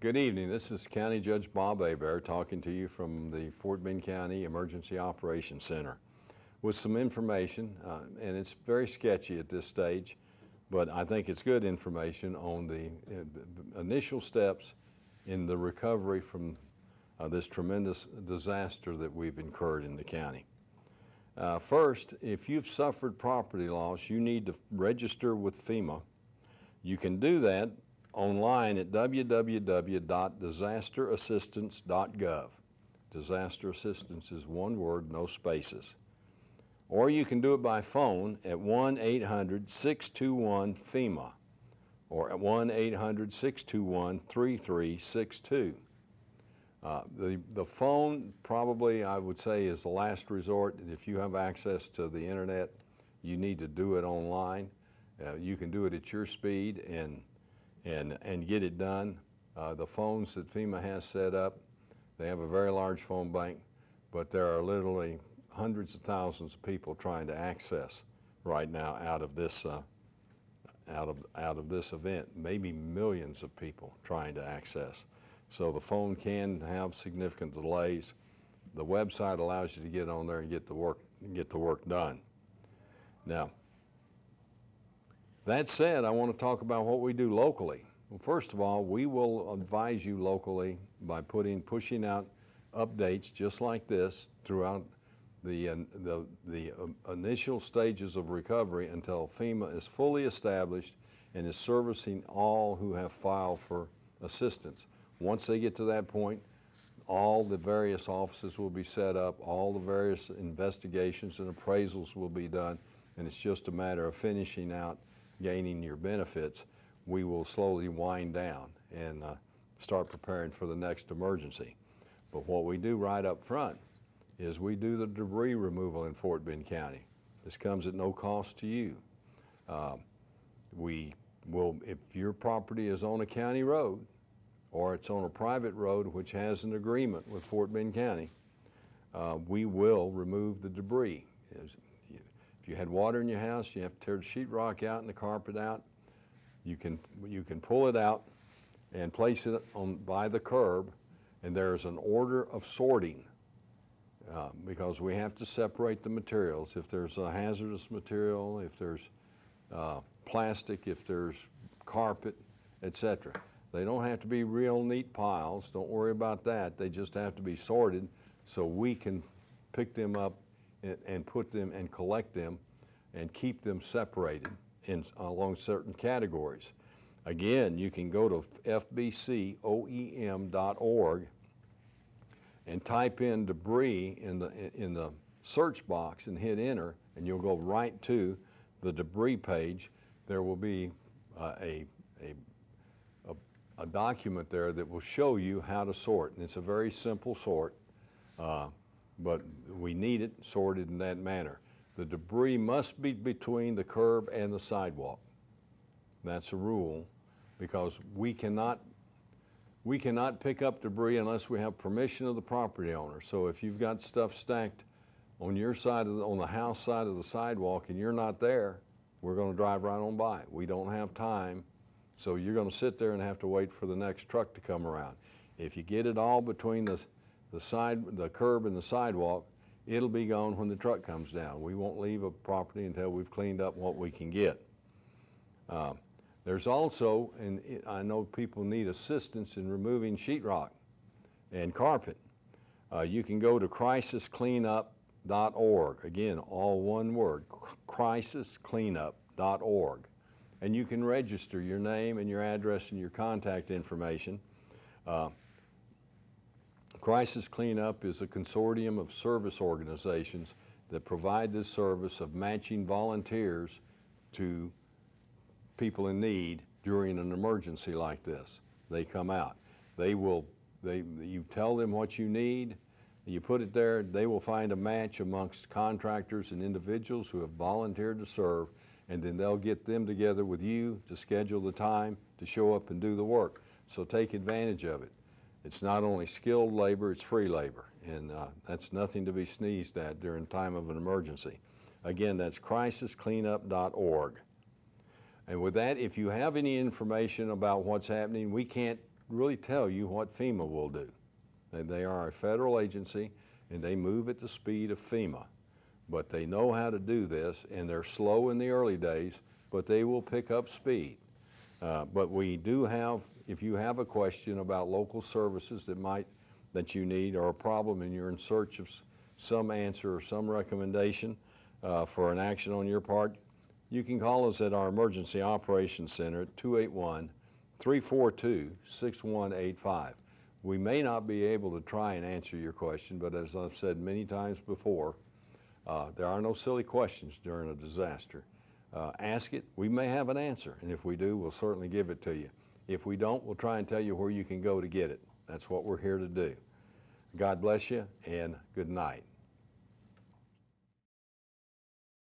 Good evening. This is County Judge Bob Hebert talking to you from the Fort Bend County Emergency Operations Center with some information, and it's very sketchy at this stage, but I think it's good information on the initial steps in the recovery from this tremendous disaster that we've incurred in the county. First, if you've suffered property loss, you need to register with FEMA. You can do that online at www.disasterassistance.gov. Disaster assistance is one word, no spaces. Or you can do it by phone at 1-800-621-FEMA or at 1-800-621-3362. The phone probably, I would say, is the last resort. If you have access to the internet, you need to do it online. You can do it at your speed and get it done. The phones that FEMA has set up, they have a very large phone bank, but there are literally hundreds of thousands of people trying to access right now out of this event. Maybe millions of people trying to access. So the phone can have significant delays. The website allows you to get on there and get the work done. Now, that said, I want to talk about what we do locally. Well, first of all, we will advise you locally by pushing out updates just like this throughout the initial stages of recovery until FEMA is fully established and is servicing all who have filed for assistance. Once they get to that point, all the various offices will be set up, all the various investigations and appraisals will be done, and it's just a matter of finishing out gaining your benefits. We will slowly wind down and start preparing for the next emergency. But what we do right up front is we do the debris removal in Fort Bend County. This comes at no cost to you. We will, if your property is on a county road or it's on a private road which has an agreement with Fort Bend County, we will remove the debris. If you had water in your house, you have to tear the sheetrock out and the carpet out. You can pull it out and place it by the curb, and there's an order of sorting because we have to separate the materials. If there's a hazardous material, if there's plastic, if there's carpet, etc. They don't have to be real neat piles. Don't worry about that. They just have to be sorted so we can pick them up and put them and collect them and keep them separated along certain categories. Again, you can go to fbcoem.org and type in debris in the search box and hit enter, and you'll go right to the debris page. There will be a document there that will show you how to sort, and it's a very simple sort. But we need it sorted in that manner. The debris must be between the curb and the sidewalk. That's a rule because we cannot pick up debris unless we have permission of the property owner. So if you've got stuff stacked on your side on the house side of the sidewalk and you're not there, we're going to drive right on by. We don't have time, so you're going to sit there and have to wait for the next truck to come around. If you get it all between the curb and the sidewalk, it'll be gone when the truck comes down. We won't leave a property until we've cleaned up what we can get. There's also, and I know people need assistance in removing sheetrock and carpet. You can go to crisiscleanup.org. Again, all one word, crisiscleanup.org. And you can register your name and your address and your contact information. Crisis Cleanup is a consortium of service organizations that provide this service of matching volunteers to people in need during an emergency like this. They come out. You tell them what you need, you put it there, they will find a match amongst contractors and individuals who have volunteered to serve, and then they'll get them together with you to schedule the time to show up and do the work. So take advantage of it. It's not only skilled labor, it's free labor, and that's nothing to be sneezed at during time of an emergency. Again, that's crisiscleanup.org. And with that, if you have any information about what's happening, we can't really tell you what FEMA will do. They are a federal agency, and they move at the speed of FEMA. But they know how to do this, and they're slow in the early days, but they will pick up speed. But we do have, if you have a question about local services that you need, or a problem and you're in search of some answer or some recommendation for an action on your part, you can call us at our Emergency Operations Center at 281-342-6185. We may not be able to try and answer your question, but as I've said many times before, there are no silly questions during a disaster. Ask it. We may have an answer, and if we do, we'll certainly give it to you. If we don't, we'll try and tell you where you can go to get it. That's what we're here to do. God bless you, and good night.